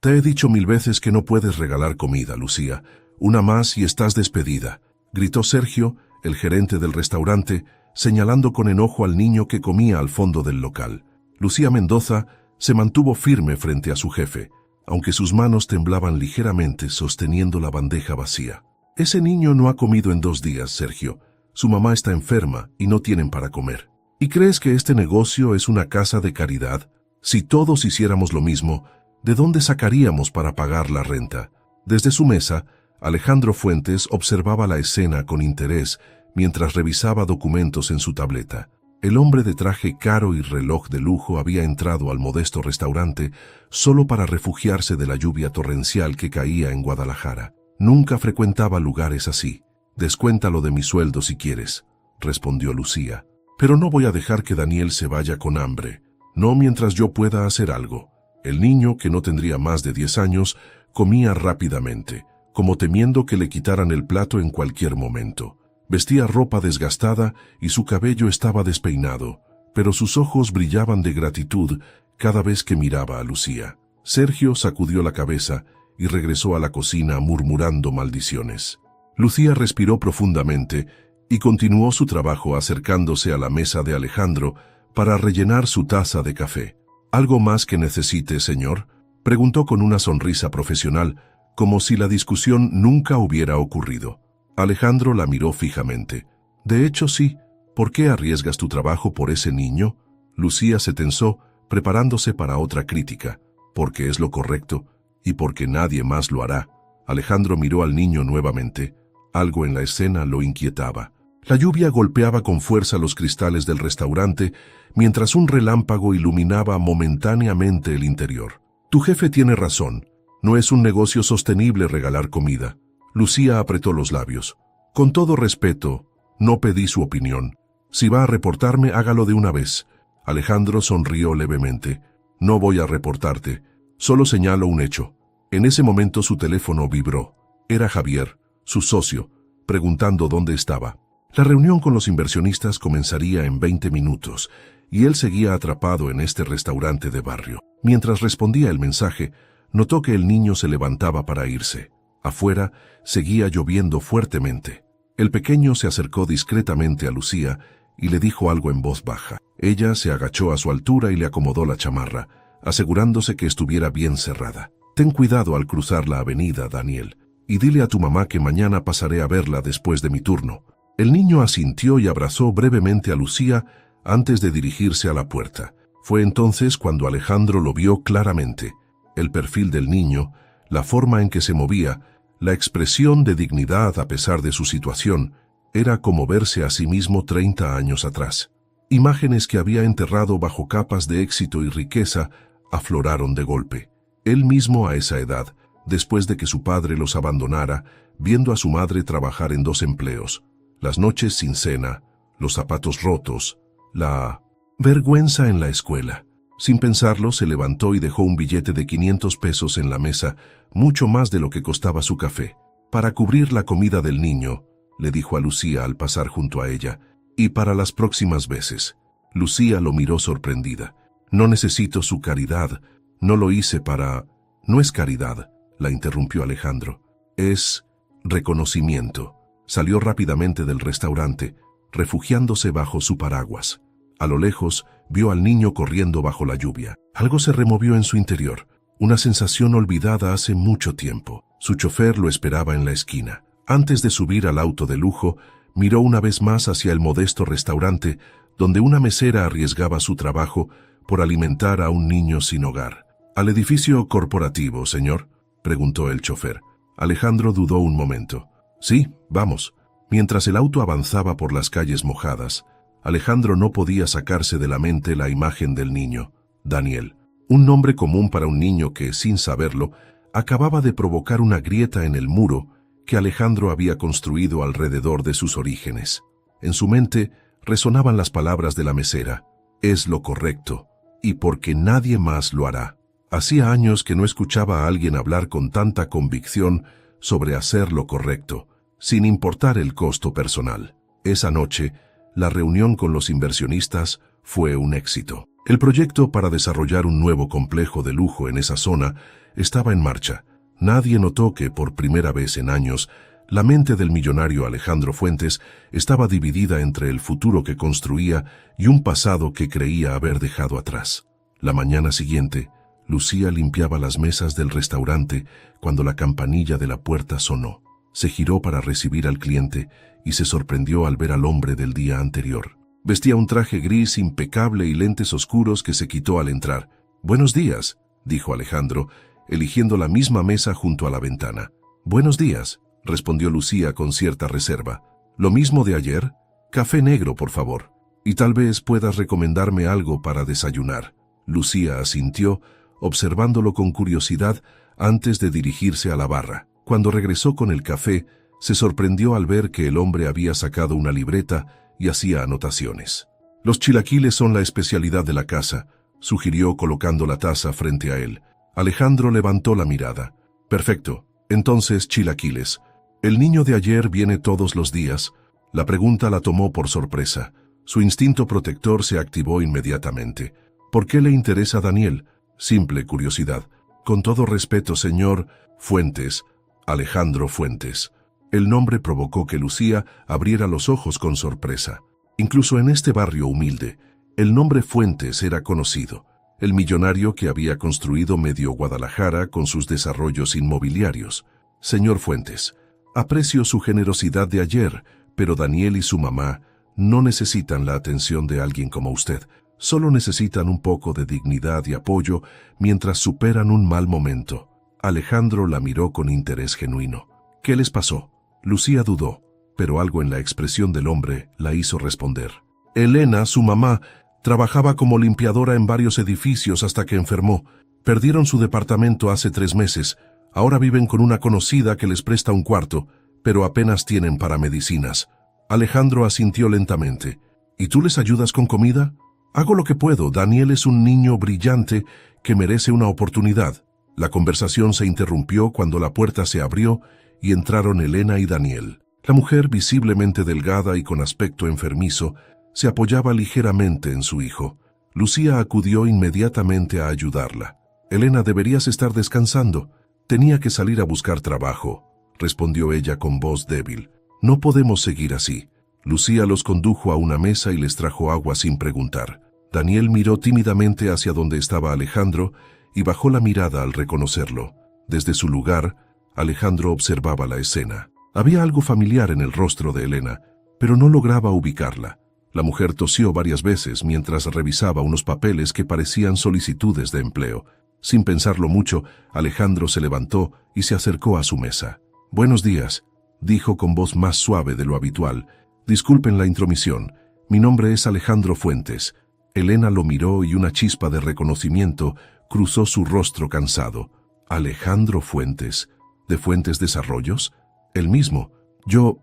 Te he dicho 1000 veces que no puedes regalar comida, Lucía. Una más y estás despedida, gritó Sergio, el gerente del restaurante, señalando con enojo al niño que comía al fondo del local. Lucía Mendoza se mantuvo firme frente a su jefe, aunque sus manos temblaban ligeramente sosteniendo la bandeja vacía. Ese niño no ha comido en 2 días, Sergio. Su mamá está enferma y no tienen para comer. ¿Y crees que este negocio es una casa de caridad? Si todos hiciéramos lo mismo, ¿de dónde sacaríamos para pagar la renta? Desde su mesa, Alejandro Fuentes observaba la escena con interés mientras revisaba documentos en su tableta. El hombre de traje caro y reloj de lujo había entrado al modesto restaurante solo para refugiarse de la lluvia torrencial que caía en Guadalajara. Nunca frecuentaba lugares así. Descuéntalo de mi sueldo si quieres, respondió Lucía. Pero no voy a dejar que Daniel se vaya con hambre. No mientras yo pueda hacer algo. El niño, que no tendría más de 10 años, comía rápidamente, como temiendo que le quitaran el plato en cualquier momento. Vestía ropa desgastada y su cabello estaba despeinado, pero sus ojos brillaban de gratitud cada vez que miraba a Lucía. Sergio sacudió la cabeza y regresó a la cocina murmurando maldiciones. Lucía respiró profundamente y continuó su trabajo acercándose a la mesa de Alejandro para rellenar su taza de café. ¿Algo más que necesite, señor?, preguntó con una sonrisa profesional, como si la discusión nunca hubiera ocurrido. Alejandro la miró fijamente. De hecho, sí. ¿Por qué arriesgas tu trabajo por ese niño? Lucía se tensó, preparándose para otra crítica. Porque es lo correcto, y porque nadie más lo hará. Alejandro miró al niño nuevamente. Algo en la escena lo inquietaba. La lluvia golpeaba con fuerza los cristales del restaurante, mientras un relámpago iluminaba momentáneamente el interior. Tu jefe tiene razón. No es un negocio sostenible regalar comida. Lucía apretó los labios. Con todo respeto, no pedí su opinión. Si va a reportarme, hágalo de una vez. Alejandro sonrió levemente. No voy a reportarte. Solo señalo un hecho. En ese momento su teléfono vibró. Era Javier, su socio, preguntando dónde estaba. La reunión con los inversionistas comenzaría en 20 minutos, y él seguía atrapado en este restaurante de barrio. Mientras respondía el mensaje, notó que el niño se levantaba para irse. Afuera seguía lloviendo fuertemente. El pequeño se acercó discretamente a Lucía y le dijo algo en voz baja. Ella se agachó a su altura y le acomodó la chamarra, asegurándose que estuviera bien cerrada. Ten cuidado al cruzar la avenida, Daniel, y dile a tu mamá que mañana pasaré a verla después de mi turno. El niño asintió y abrazó brevemente a Lucía antes de dirigirse a la puerta. Fue entonces cuando Alejandro lo vio claramente. El perfil del niño, la forma en que se movía, la expresión de dignidad a pesar de su situación, era como verse a sí mismo 30 años atrás. Imágenes que había enterrado bajo capas de éxito y riqueza afloraron de golpe. Él mismo a esa edad, después de que su padre los abandonara, viendo a su madre trabajar en 2 empleos, las noches sin cena, los zapatos rotos, la vergüenza en la escuela. Sin pensarlo, se levantó y dejó un billete de 500 pesos en la mesa, mucho más de lo que costaba su café. Para cubrir la comida del niño, le dijo a Lucía al pasar junto a ella, y para las próximas veces. Lucía lo miró sorprendida. No necesito su caridad, no lo hice para... No es caridad, la interrumpió Alejandro. Es reconocimiento. Salió rápidamente del restaurante, refugiándose bajo su paraguas. A lo lejos, vio al niño corriendo bajo la lluvia. Algo se removió en su interior, una sensación olvidada hace mucho tiempo. Su chofer lo esperaba en la esquina. Antes de subir al auto de lujo, miró una vez más hacia el modesto restaurante, donde una mesera arriesgaba su trabajo por alimentar a un niño sin hogar. ¿Al edificio corporativo, señor?, preguntó el chofer. Alejandro dudó un momento. Sí, vamos. Mientras el auto avanzaba por las calles mojadas, Alejandro no podía sacarse de la mente la imagen del niño, Daniel. Un nombre común para un niño que, sin saberlo, acababa de provocar una grieta en el muro que Alejandro había construido alrededor de sus orígenes. En su mente resonaban las palabras de la mesera. Es lo correcto, y porque nadie más lo hará. Hacía años que no escuchaba a alguien hablar con tanta convicción sobre hacer lo correcto, sin importar el costo personal. Esa noche, la reunión con los inversionistas fue un éxito. El proyecto para desarrollar un nuevo complejo de lujo en esa zona estaba en marcha. Nadie notó que, por primera vez en años, la mente del millonario Alejandro Fuentes estaba dividida entre el futuro que construía y un pasado que creía haber dejado atrás. La mañana siguiente, Lucía limpiaba las mesas del restaurante cuando la campanilla de la puerta sonó. Se giró para recibir al cliente y se sorprendió al ver al hombre del día anterior. Vestía un traje gris impecable y lentes oscuros que se quitó al entrar. «Buenos días», dijo Alejandro, eligiendo la misma mesa junto a la ventana. «Buenos días», respondió Lucía con cierta reserva. «¿Lo mismo de ayer? Café negro, por favor. Y tal vez puedas recomendarme algo para desayunar». Lucía asintió, observándolo con curiosidad antes de dirigirse a la barra. Cuando regresó con el café, se sorprendió al ver que el hombre había sacado una libreta y hacía anotaciones. «Los chilaquiles son la especialidad de la casa», sugirió colocando la taza frente a él. Alejandro levantó la mirada. «Perfecto, entonces chilaquiles. ¿El niño de ayer viene todos los días?» La pregunta la tomó por sorpresa. Su instinto protector se activó inmediatamente. «¿Por qué le interesa a Daniel?» «Simple curiosidad». «Con todo respeto, señor Fuentes». Alejandro Fuentes. El nombre provocó que Lucía abriera los ojos con sorpresa. Incluso en este barrio humilde, el nombre Fuentes era conocido. El millonario que había construido medio Guadalajara con sus desarrollos inmobiliarios. «Señor Fuentes, aprecio su generosidad de ayer, pero Daniel y su mamá no necesitan la atención de alguien como usted. Solo necesitan un poco de dignidad y apoyo mientras superan un mal momento». Alejandro la miró con interés genuino. «¿Qué les pasó?» Lucía dudó, pero algo en la expresión del hombre la hizo responder. «Elena, su mamá, trabajaba como limpiadora en varios edificios hasta que enfermó. Perdieron su departamento hace 3 meses. Ahora viven con una conocida que les presta un cuarto, pero apenas tienen para medicinas». Alejandro asintió lentamente. «¿Y tú les ayudas con comida?» «Hago lo que puedo. Daniel es un niño brillante que merece una oportunidad». La conversación se interrumpió cuando la puerta se abrió y entraron Elena y Daniel. La mujer, visiblemente delgada y con aspecto enfermizo, se apoyaba ligeramente en su hijo. Lucía acudió inmediatamente a ayudarla. «Elena, deberías estar descansando. Tenía que salir a buscar trabajo», respondió ella con voz débil. «No podemos seguir así». Lucía los condujo a una mesa y les trajo agua sin preguntar. Daniel miró tímidamente hacia donde estaba Alejandro y bajó la mirada al reconocerlo. Desde su lugar, Alejandro observaba la escena. Había algo familiar en el rostro de Elena, pero no lograba ubicarla. La mujer tosió varias veces mientras revisaba unos papeles que parecían solicitudes de empleo. Sin pensarlo mucho, Alejandro se levantó y se acercó a su mesa. «Buenos días», dijo con voz más suave de lo habitual. «Disculpen la intromisión. Mi nombre es Alejandro Fuentes». Elena lo miró y una chispa de reconocimiento cruzó su rostro cansado. «¿Alejandro Fuentes? ¿De Fuentes Desarrollos?» «El mismo. Yo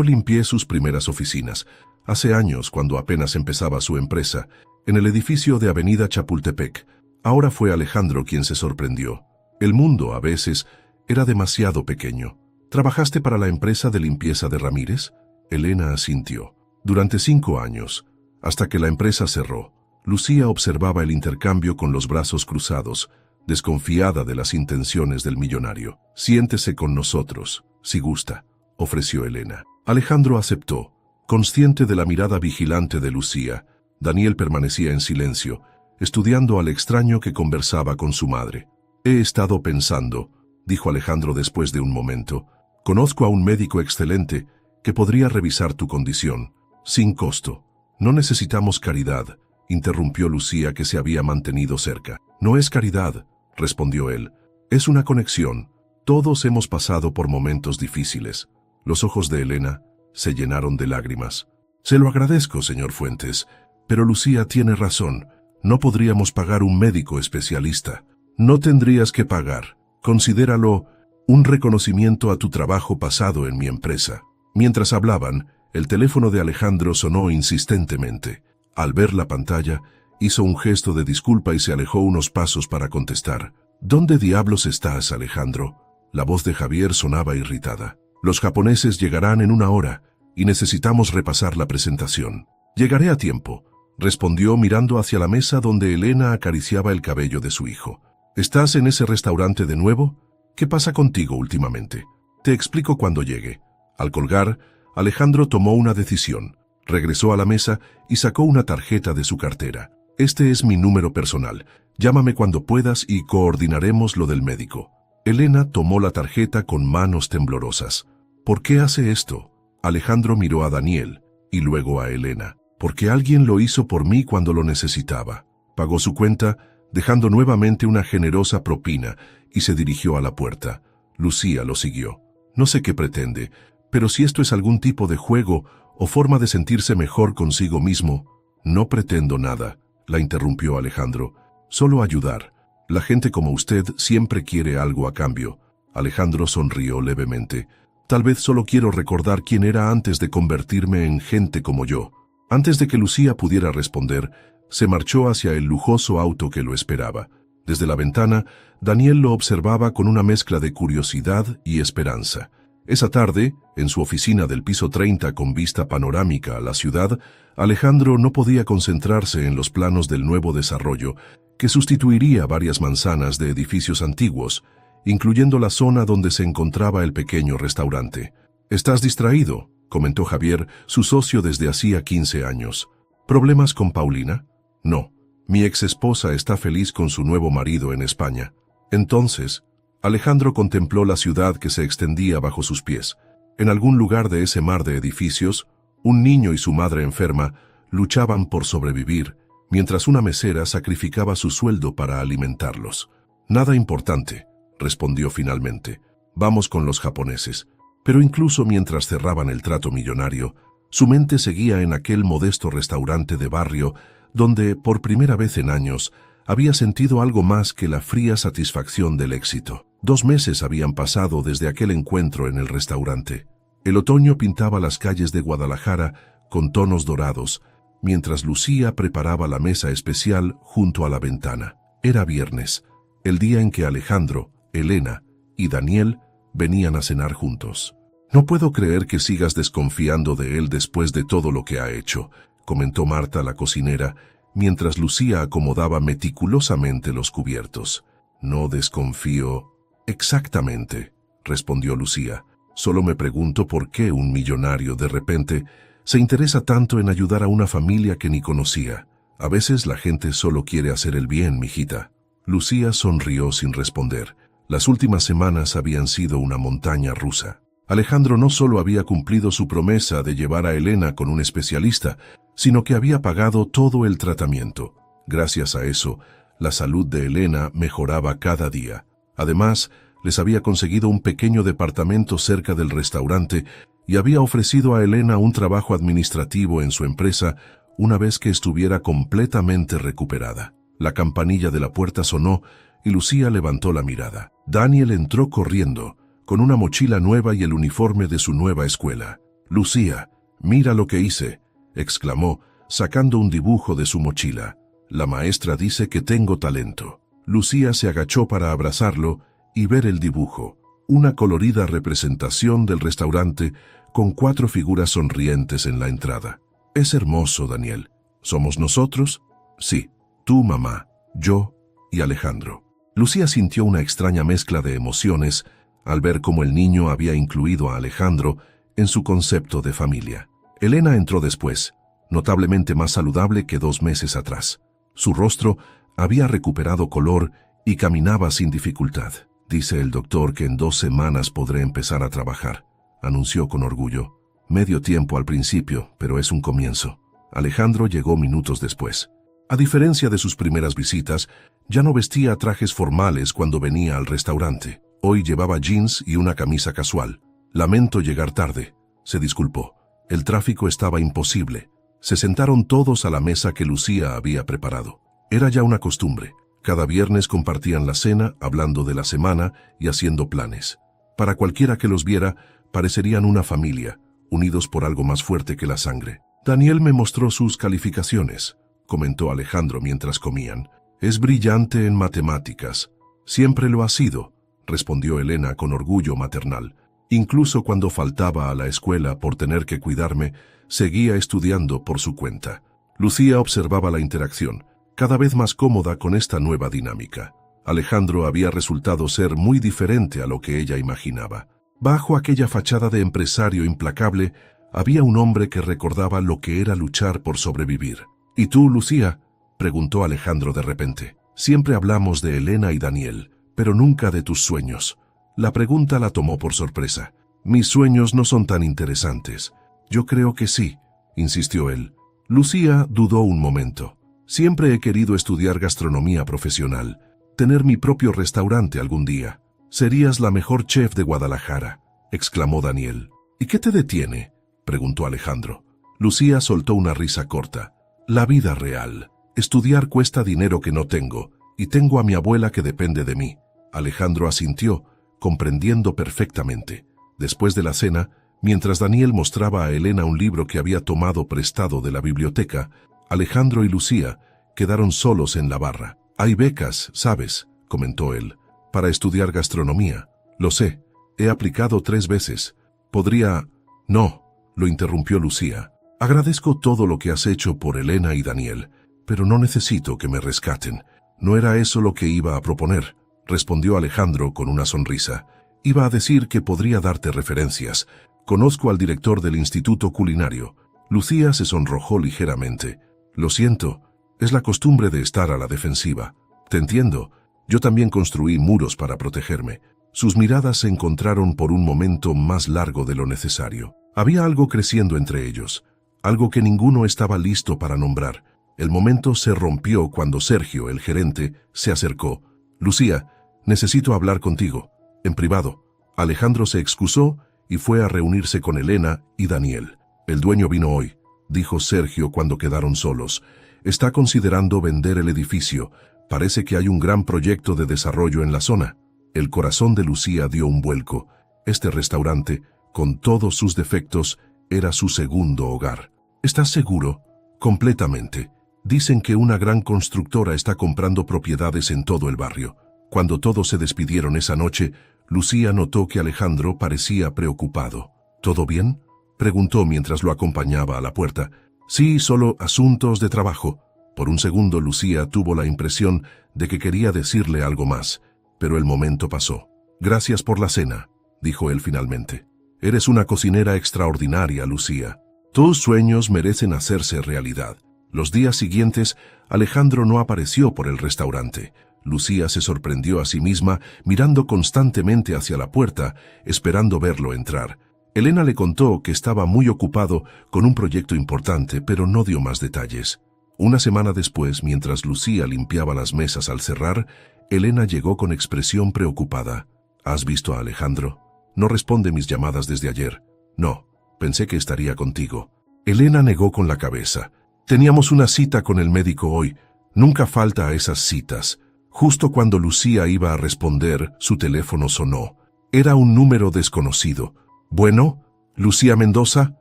limpié sus primeras oficinas, hace años cuando apenas empezaba su empresa, en el edificio de Avenida Chapultepec. Ahora fue Alejandro quien se sorprendió. El mundo, a veces, era demasiado pequeño. ¿Trabajaste para la empresa de limpieza de Ramírez?» Elena asintió. «Durante 5 años, hasta que la empresa cerró». Lucía observaba el intercambio con los brazos cruzados, desconfiada de las intenciones del millonario. «Siéntese con nosotros, si gusta», ofreció Elena. Alejandro aceptó, consciente de la mirada vigilante de Lucía. Daniel permanecía en silencio, estudiando al extraño que conversaba con su madre. «He estado pensando», dijo Alejandro después de un momento. «Conozco a un médico excelente que podría revisar tu condición, sin costo». «No necesitamos caridad», interrumpió Lucía, que se había mantenido cerca. «No es caridad», respondió él. «Es una conexión. Todos hemos pasado por momentos difíciles». Los ojos de Elena se llenaron de lágrimas. «Se lo agradezco, señor Fuentes, pero Lucía tiene razón. No podríamos pagar un médico especialista». «No tendrías que pagar. Considéralo un reconocimiento a tu trabajo pasado en mi empresa». Mientras hablaban, el teléfono de Alejandro sonó insistentemente. Al ver la pantalla, hizo un gesto de disculpa y se alejó unos pasos para contestar. «¿Dónde diablos estás, Alejandro?» La voz de Javier sonaba irritada. «Los japoneses llegarán en 1 hora y necesitamos repasar la presentación». «Llegaré a tiempo», respondió mirando hacia la mesa donde Elena acariciaba el cabello de su hijo. ¿Estás en ese restaurante de nuevo? ¿Qué pasa contigo últimamente? Te explico cuando llegue. Al colgar, Alejandro tomó una decisión. Regresó a la mesa y sacó una tarjeta de su cartera. Este es mi número personal. Llámame cuando puedas y coordinaremos lo del médico. Elena tomó la tarjeta con manos temblorosas. ¿Por qué hace esto? Alejandro miró a Daniel y luego a Elena. Porque alguien lo hizo por mí cuando lo necesitaba. Pagó su cuenta, dejando nuevamente una generosa propina, y se dirigió a la puerta. Lucía lo siguió. No sé qué pretende, pero si esto es algún tipo de juego o forma de sentirse mejor consigo mismo, no pretendo nada, la interrumpió Alejandro. Solo ayudar. La gente como usted siempre quiere algo a cambio. Alejandro sonrió levemente. Tal vez solo quiero recordar quién era antes de convertirme en gente como yo. Antes de que Lucía pudiera responder, se marchó hacia el lujoso auto que lo esperaba. Desde la ventana, Daniel lo observaba con una mezcla de curiosidad y esperanza. Esa tarde, en su oficina del piso 30 con vista panorámica a la ciudad, Alejandro no podía concentrarse en los planos del nuevo desarrollo, que sustituiría varias manzanas de edificios antiguos, incluyendo la zona donde se encontraba el pequeño restaurante. «¿Estás distraído?», comentó Javier, su socio desde hacía 15 años. ¿Problemas con Paulina? No. Mi ex esposa está feliz con su nuevo marido en España. Entonces, Alejandro contempló la ciudad que se extendía bajo sus pies. En algún lugar de ese mar de edificios, un niño y su madre enferma luchaban por sobrevivir, mientras una mesera sacrificaba su sueldo para alimentarlos. Nada importante, respondió finalmente. Vamos con los japoneses. Pero incluso mientras cerraban el trato millonario, su mente seguía en aquel modesto restaurante de barrio donde, por primera vez en años, había sentido algo más que la fría satisfacción del éxito. 2 meses habían pasado desde aquel encuentro en el restaurante. El otoño pintaba las calles de Guadalajara con tonos dorados, mientras Lucía preparaba la mesa especial junto a la ventana. Era viernes, el día en que Alejandro, Elena y Daniel venían a cenar juntos. «No puedo creer que sigas desconfiando de él después de todo lo que ha hecho», comentó Marta, la cocinera, mientras Lucía acomodaba meticulosamente los cubiertos. «No desconfío exactamente», respondió Lucía. «Solo me pregunto por qué un millonario de repente se interesa tanto en ayudar a una familia que ni conocía. A veces la gente solo quiere hacer el bien, mijita». Lucía sonrió sin responder. Las últimas semanas habían sido una montaña rusa. Alejandro no solo había cumplido su promesa de llevar a Elena con un especialista, sino que había pagado todo el tratamiento. Gracias a eso, la salud de Elena mejoraba cada día. Además, les había conseguido un pequeño departamento cerca del restaurante y había ofrecido a Elena un trabajo administrativo en su empresa una vez que estuviera completamente recuperada. La campanilla de la puerta sonó y Lucía levantó la mirada. Daniel entró corriendo, con una mochila nueva y el uniforme de su nueva escuela. «Lucía, mira lo que hice», exclamó, sacando un dibujo de su mochila. «La maestra dice que tengo talento». Lucía se agachó para abrazarlo y ver el dibujo, una colorida representación del restaurante con 4 figuras sonrientes en la entrada. «Es hermoso, Daniel. ¿Somos nosotros?» «Sí, tú, mamá, yo y Alejandro». Lucía sintió una extraña mezcla de emociones al ver cómo el niño había incluido a Alejandro en su concepto de familia. Elena entró después, notablemente más saludable que 2 meses atrás. Su rostro había recuperado color y caminaba sin dificultad. «Dice el doctor que en 2 semanas podré empezar a trabajar», anunció con orgullo. «Medio tiempo al principio, pero es un comienzo». Alejandro llegó minutos después. A diferencia de sus primeras visitas, ya no vestía trajes formales cuando venía al restaurante. Hoy llevaba jeans y una camisa casual. «Lamento llegar tarde», se disculpó. El tráfico estaba imposible. Se sentaron todos a la mesa que Lucía había preparado. Era ya una costumbre. Cada viernes compartían la cena, hablando de la semana y haciendo planes. Para cualquiera que los viera, parecerían una familia, unidos por algo más fuerte que la sangre. «Daniel me mostró sus calificaciones», comentó Alejandro mientras comían. «Es brillante en matemáticas». «Siempre lo ha sido», respondió Elena con orgullo maternal. «Incluso cuando faltaba a la escuela por tener que cuidarme, seguía estudiando por su cuenta». Lucía observaba la interacción, cada vez más cómoda con esta nueva dinámica. Alejandro había resultado ser muy diferente a lo que ella imaginaba. Bajo aquella fachada de empresario implacable, había un hombre que recordaba lo que era luchar por sobrevivir. ¿Y tú, Lucía?, preguntó Alejandro de repente. Siempre hablamos de Elena y Daniel, pero nunca de tus sueños. La pregunta la tomó por sorpresa. Mis sueños no son tan interesantes. Yo creo que sí, insistió él. Lucía dudó un momento. Siempre he querido estudiar gastronomía profesional, tener mi propio restaurante algún día. Serías la mejor chef de Guadalajara, exclamó Daniel. ¿Y qué te detiene?, preguntó Alejandro. Lucía soltó una risa corta. La vida real. Estudiar cuesta dinero que no tengo, y tengo a mi abuela que depende de mí. Alejandro asintió, comprendiendo perfectamente. Después de la cena, mientras Daniel mostraba a Elena un libro que había tomado prestado de la biblioteca, Alejandro y Lucía quedaron solos en la barra. Hay becas, ¿sabes?, comentó él, para estudiar gastronomía. Lo sé, he aplicado 3 veces. Podría... No, lo interrumpió Lucía. Agradezco todo lo que has hecho por Elena y Daniel, pero no necesito que me rescaten. No era eso lo que iba a proponer, respondió Alejandro con una sonrisa. Iba a decir que podría darte referencias. Conozco al director del Instituto Culinario. Lucía se sonrojó ligeramente. Lo siento, es la costumbre de estar a la defensiva. Te entiendo, yo también construí muros para protegerme. Sus miradas se encontraron por un momento más largo de lo necesario. Había algo creciendo entre ellos, algo que ninguno estaba listo para nombrar. El momento se rompió cuando Sergio, el gerente, se acercó. Lucía, necesito hablar contigo, en privado. Alejandro se excusó y fue a reunirse con Elena y Daniel. El dueño vino hoy, dijo Sergio cuando quedaron solos. Está considerando vender el edificio. Parece que hay un gran proyecto de desarrollo en la zona. El corazón de Lucía dio un vuelco. Este restaurante, con todos sus defectos, era su segundo hogar. ¿Estás seguro? Completamente. Dicen que una gran constructora está comprando propiedades en todo el barrio. Cuando todos se despidieron esa noche, Lucía notó que Alejandro parecía preocupado. ¿Todo bien?, preguntó mientras lo acompañaba a la puerta. Sí, solo asuntos de trabajo. Por un segundo Lucía tuvo la impresión de que quería decirle algo más, pero el momento pasó. Gracias por la cena, dijo él finalmente. Eres una cocinera extraordinaria, Lucía. Tus sueños merecen hacerse realidad. Los días siguientes, Alejandro no apareció por el restaurante. Lucía se sorprendió a sí misma, mirando constantemente hacia la puerta, esperando verlo entrar. Elena le contó que estaba muy ocupado con un proyecto importante, pero no dio más detalles. Una semana después, mientras Lucía limpiaba las mesas al cerrar, Elena llegó con expresión preocupada. ¿Has visto a Alejandro? No responde mis llamadas desde ayer. No, pensé que estaría contigo. Elena negó con la cabeza. Teníamos una cita con el médico hoy. Nunca falta a esas citas. Justo cuando Lucía iba a responder, su teléfono sonó. Era un número desconocido. «¿Bueno? ¿Lucía Mendoza?»,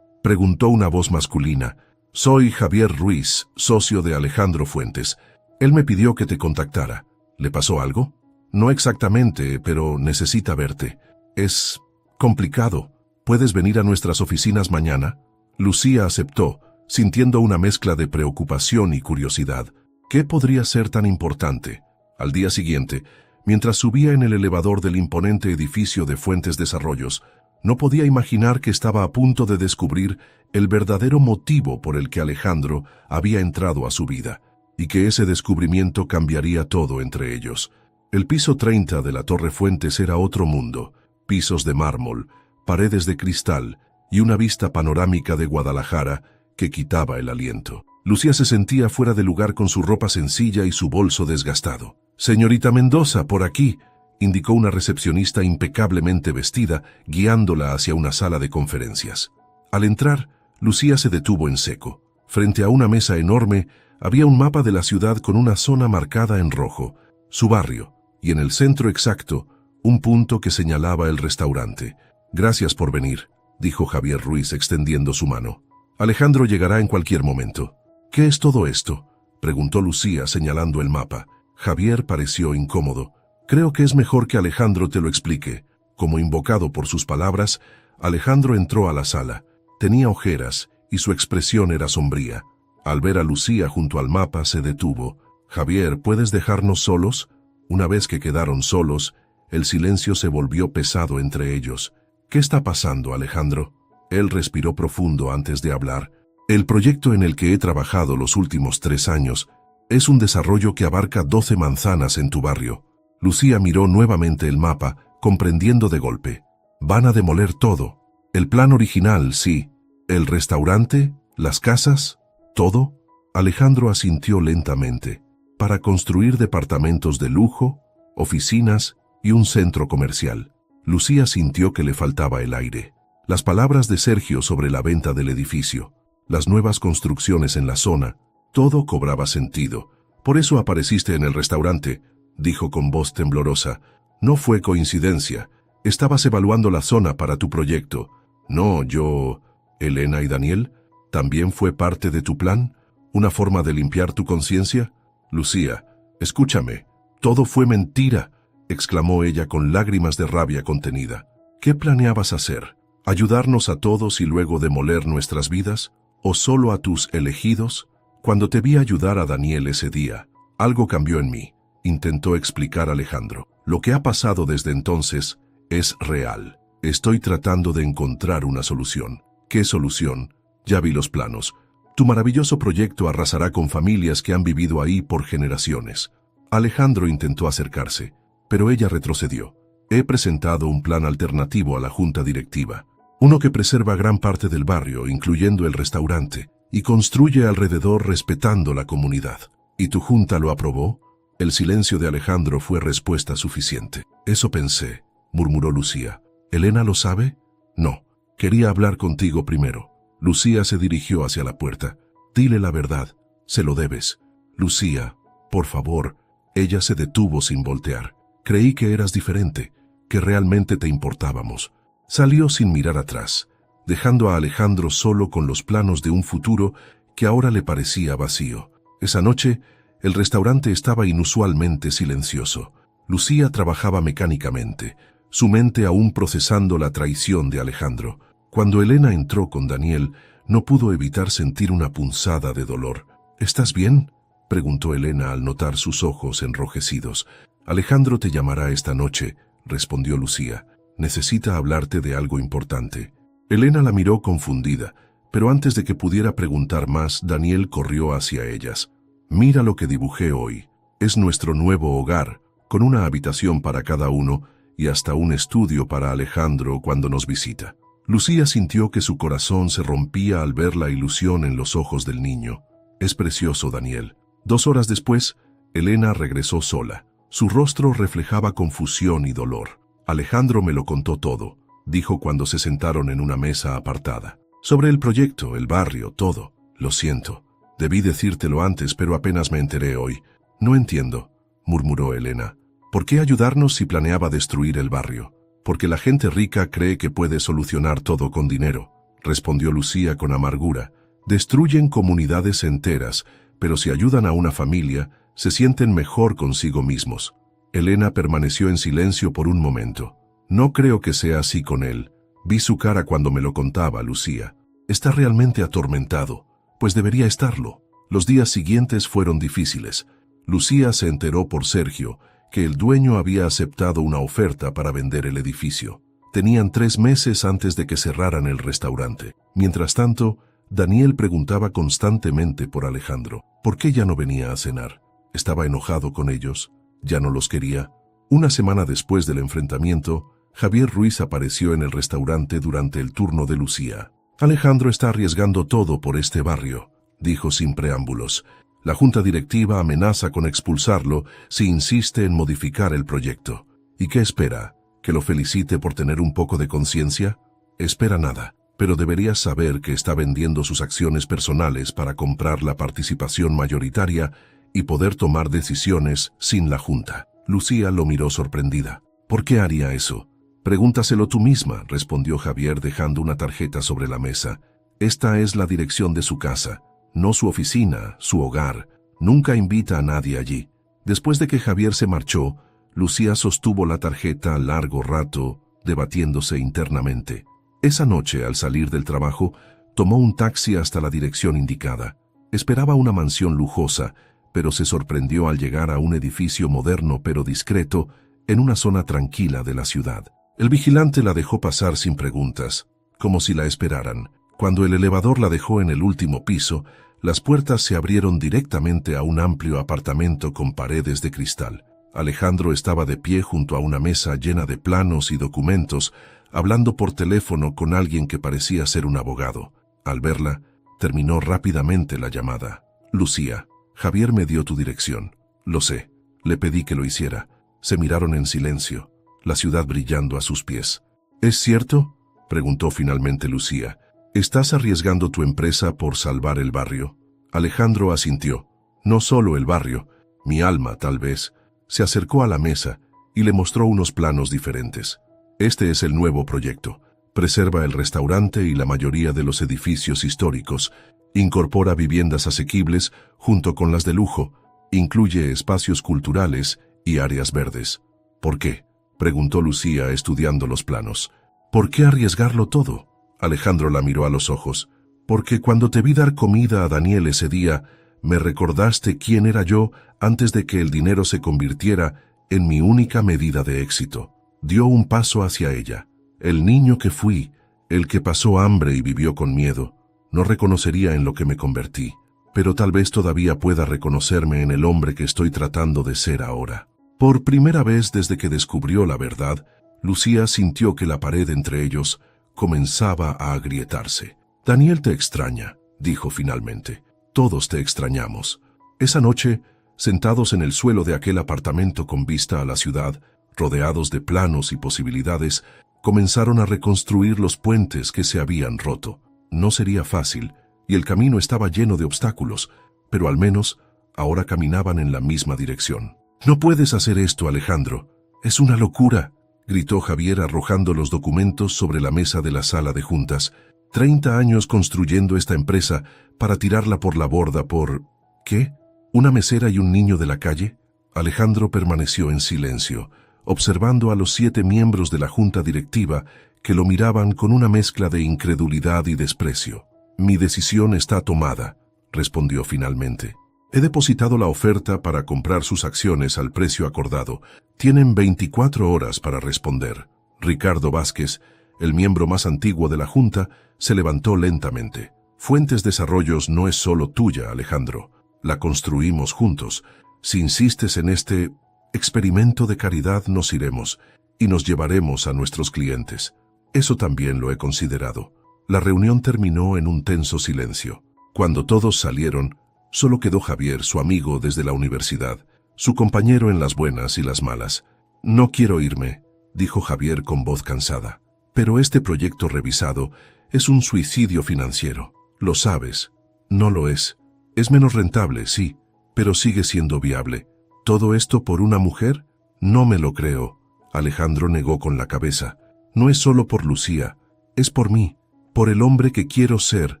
preguntó una voz masculina. «Soy Javier Ruiz, socio de Alejandro Fuentes. Él me pidió que te contactara. ¿Le pasó algo?». «No exactamente, pero necesita verte. Es complicado. ¿Puedes venir a nuestras oficinas mañana?». Lucía aceptó, sintiendo una mezcla de preocupación y curiosidad. ¿Qué podría ser tan importante? Al día siguiente, mientras subía en el elevador del imponente edificio de Fuentes Desarrollos, no podía imaginar que estaba a punto de descubrir el verdadero motivo por el que Alejandro había entrado a su vida, y que ese descubrimiento cambiaría todo entre ellos. El piso 30 de la Torre Fuentes era otro mundo, pisos de mármol, paredes de cristal y una vista panorámica de Guadalajara que quitaba el aliento. Lucía se sentía fuera de lugar con su ropa sencilla y su bolso desgastado. «Señorita Mendoza, por aquí», indicó una recepcionista impecablemente vestida, guiándola hacia una sala de conferencias. Al entrar, Lucía se detuvo en seco. Frente a una mesa enorme, había un mapa de la ciudad con una zona marcada en rojo, su barrio, y en el centro exacto, un punto que señalaba el restaurante. «Gracias por venir», dijo Javier Ruiz extendiendo su mano. «Alejandro llegará en cualquier momento». «¿Qué es todo esto?», preguntó Lucía señalando el mapa. Javier pareció incómodo. «Creo que es mejor que Alejandro te lo explique». Como invocado por sus palabras, Alejandro entró a la sala. Tenía ojeras y su expresión era sombría. Al ver a Lucía junto al mapa se detuvo. «Javier, ¿puedes dejarnos solos?». Una vez que quedaron solos, el silencio se volvió pesado entre ellos. ¿Qué está pasando, Alejandro? Él respiró profundo antes de hablar. El proyecto en el que he trabajado los últimos 3 años es un desarrollo que abarca 12 manzanas en tu barrio. Lucía miró nuevamente el mapa, comprendiendo de golpe. Van a demoler todo. El plan original, sí. El restaurante, las casas, todo. Alejandro asintió lentamente. Para construir departamentos de lujo, oficinas y un centro comercial. Lucía sintió que le faltaba el aire. Las palabras de Sergio sobre la venta del edificio, las nuevas construcciones en la zona, todo cobraba sentido. Por eso apareciste en el restaurante, dijo con voz temblorosa. No fue coincidencia. Estabas evaluando la zona para tu proyecto. No, yo... ¿Elena y Daniel? ¿También fue parte de tu plan? ¿Una forma de limpiar tu conciencia? Lucía, escúchame. Todo fue mentira, exclamó ella con lágrimas de rabia contenida. ¿Qué planeabas hacer? ¿Ayudarnos a todos y luego demoler nuestras vidas? ¿O solo a tus elegidos? Cuando te vi ayudar a Daniel ese día, algo cambió en mí, intentó explicar Alejandro. Lo que ha pasado desde entonces es real. Estoy tratando de encontrar una solución. ¿Qué solución? Ya vi los planos. Tu maravilloso proyecto arrasará con familias que han vivido ahí por generaciones. Alejandro intentó acercarse, pero ella retrocedió. He presentado un plan alternativo a la junta directiva. Uno que preserva gran parte del barrio, incluyendo el restaurante, y construye alrededor respetando la comunidad. ¿Y tu junta lo aprobó? El silencio de Alejandro fue respuesta suficiente. Eso pensé, murmuró Lucía. ¿Elena lo sabe? No. Quería hablar contigo primero. Lucía se dirigió hacia la puerta. Dile la verdad. Se lo debes. Lucía, por favor. Ella se detuvo sin voltear. Creí que eras diferente, que realmente te importábamos. Salió sin mirar atrás, dejando a Alejandro solo con los planos de un futuro que ahora le parecía vacío. Esa noche, el restaurante estaba inusualmente silencioso. Lucía trabajaba mecánicamente, su mente aún procesando la traición de Alejandro. Cuando Elena entró con Daniel, no pudo evitar sentir una punzada de dolor. ¿Estás bien?, preguntó Elena al notar sus ojos enrojecidos. Alejandro te llamará esta noche, respondió Lucía. Necesita hablarte de algo importante. Elena la miró confundida, pero antes de que pudiera preguntar más, Daniel corrió hacia ellas. Mira lo que dibujé hoy. Es nuestro nuevo hogar, con una habitación para cada uno y hasta un estudio para Alejandro cuando nos visita. Lucía sintió que su corazón se rompía al ver la ilusión en los ojos del niño. Es precioso, Daniel. 2 horas después, Elena regresó sola. Su rostro reflejaba confusión y dolor. Alejandro me lo contó todo, dijo cuando se sentaron en una mesa apartada. Sobre el proyecto, el barrio, todo. Lo siento. Debí decírtelo antes, pero apenas me enteré hoy. No entiendo, murmuró Elena. ¿Por qué ayudarnos si planeaba destruir el barrio? Porque la gente rica cree que puede solucionar todo con dinero, respondió Lucía con amargura. Destruyen comunidades enteras, pero si ayudan a una familia, se sienten mejor consigo mismos. Elena permaneció en silencio por un momento. No creo que sea así con él. Vi su cara cuando me lo contaba, Lucía. Está realmente atormentado, pues debería estarlo. Los días siguientes fueron difíciles. Lucía se enteró por Sergio que el dueño había aceptado una oferta para vender el edificio. Tenían 3 meses antes de que cerraran el restaurante. Mientras tanto, Daniel preguntaba constantemente por Alejandro. ¿Por qué ya no venía a cenar? ¿Estaba enojado con ellos? ¿Ya no los quería? Una semana después del enfrentamiento, Javier Ruiz apareció en el restaurante durante el turno de Lucía. Alejandro está arriesgando todo por este barrio, dijo sin preámbulos. La junta directiva amenaza con expulsarlo si insiste en modificar el proyecto. ¿Y qué espera? ¿Que lo felicite por tener un poco de conciencia? Espera nada, pero deberías saber que está vendiendo sus acciones personales para comprar la participación mayoritaria y poder tomar decisiones sin la junta. Lucía lo miró sorprendida. ¿Por qué haría eso? Pregúntaselo tú misma, respondió Javier dejando una tarjeta sobre la mesa. Esta es la dirección de su casa, no su oficina, su hogar. Nunca invita a nadie allí. Después de que Javier se marchó, Lucía sostuvo la tarjeta largo rato, debatiéndose internamente. Esa noche, al salir del trabajo, tomó un taxi hasta la dirección indicada. Esperaba una mansión lujosa, pero se sorprendió al llegar a un edificio moderno pero discreto en una zona tranquila de la ciudad. El vigilante la dejó pasar sin preguntas, como si la esperaran. Cuando el elevador la dejó en el último piso, las puertas se abrieron directamente a un amplio apartamento con paredes de cristal. Alejandro estaba de pie junto a una mesa llena de planos y documentos, hablando por teléfono con alguien que parecía ser un abogado. Al verla, terminó rápidamente la llamada. Lucía, Javier me dio tu dirección. Lo sé. Le pedí que lo hiciera. Se miraron en silencio, la ciudad brillando a sus pies. ¿Es cierto?, preguntó finalmente Lucía. ¿Estás arriesgando tu empresa por salvar el barrio? Alejandro asintió. No solo el barrio, mi alma tal vez. Se acercó a la mesa y le mostró unos planos diferentes. Este es el nuevo proyecto. Preserva el restaurante y la mayoría de los edificios históricos. Incorpora viviendas asequibles junto con las de lujo. Incluye espacios culturales y áreas verdes. ¿Por qué?, preguntó Lucía estudiando los planos. ¿Por qué arriesgarlo todo? Alejandro la miró a los ojos. Porque cuando te vi dar comida a Daniel ese día, me recordaste quién era yo antes de que el dinero se convirtiera en mi única medida de éxito. Dio un paso hacia ella. El niño que fui, el que pasó hambre y vivió con miedo, no reconocería en lo que me convertí, pero tal vez todavía pueda reconocerme en el hombre que estoy tratando de ser ahora. Por primera vez desde que descubrió la verdad, Lucía sintió que la pared entre ellos comenzaba a agrietarse. Daniel te extraña, dijo finalmente. Todos te extrañamos. Esa noche, sentados en el suelo de aquel apartamento con vista a la ciudad, rodeados de planos y posibilidades, comenzaron a reconstruir los puentes que se habían roto. No sería fácil, y el camino estaba lleno de obstáculos, pero al menos ahora caminaban en la misma dirección. «No puedes hacer esto, Alejandro. Es una locura», gritó Javier arrojando los documentos sobre la mesa de la sala de juntas. 30 años construyendo esta empresa para tirarla por la borda por... ¿Qué? ¿Una mesera y un niño de la calle? Alejandro permaneció en silencio, observando a los 7 miembros de la junta directiva que lo miraban con una mezcla de incredulidad y desprecio. «Mi decisión está tomada», respondió finalmente. «He depositado la oferta para comprar sus acciones al precio acordado. Tienen 24 horas para responder». Ricardo Vázquez, el miembro más antiguo de la junta, se levantó lentamente. «Fuentes Desarrollos no es solo tuya, Alejandro. La construimos juntos. Si insistes en este experimento de caridad, nos iremos y nos llevaremos a nuestros clientes. Eso también lo he considerado». La reunión terminó en un tenso silencio. Cuando todos salieron, solo quedó Javier, su amigo desde la universidad, su compañero en las buenas y las malas. «No quiero irme», dijo Javier con voz cansada. «Pero este proyecto revisado es un suicidio financiero. Lo sabes». «No lo es. Es menos rentable, sí, pero sigue siendo viable. ¿Todo esto por una mujer? No me lo creo». Alejandro negó con la cabeza. «No es solo por Lucía, es por mí, por el hombre que quiero ser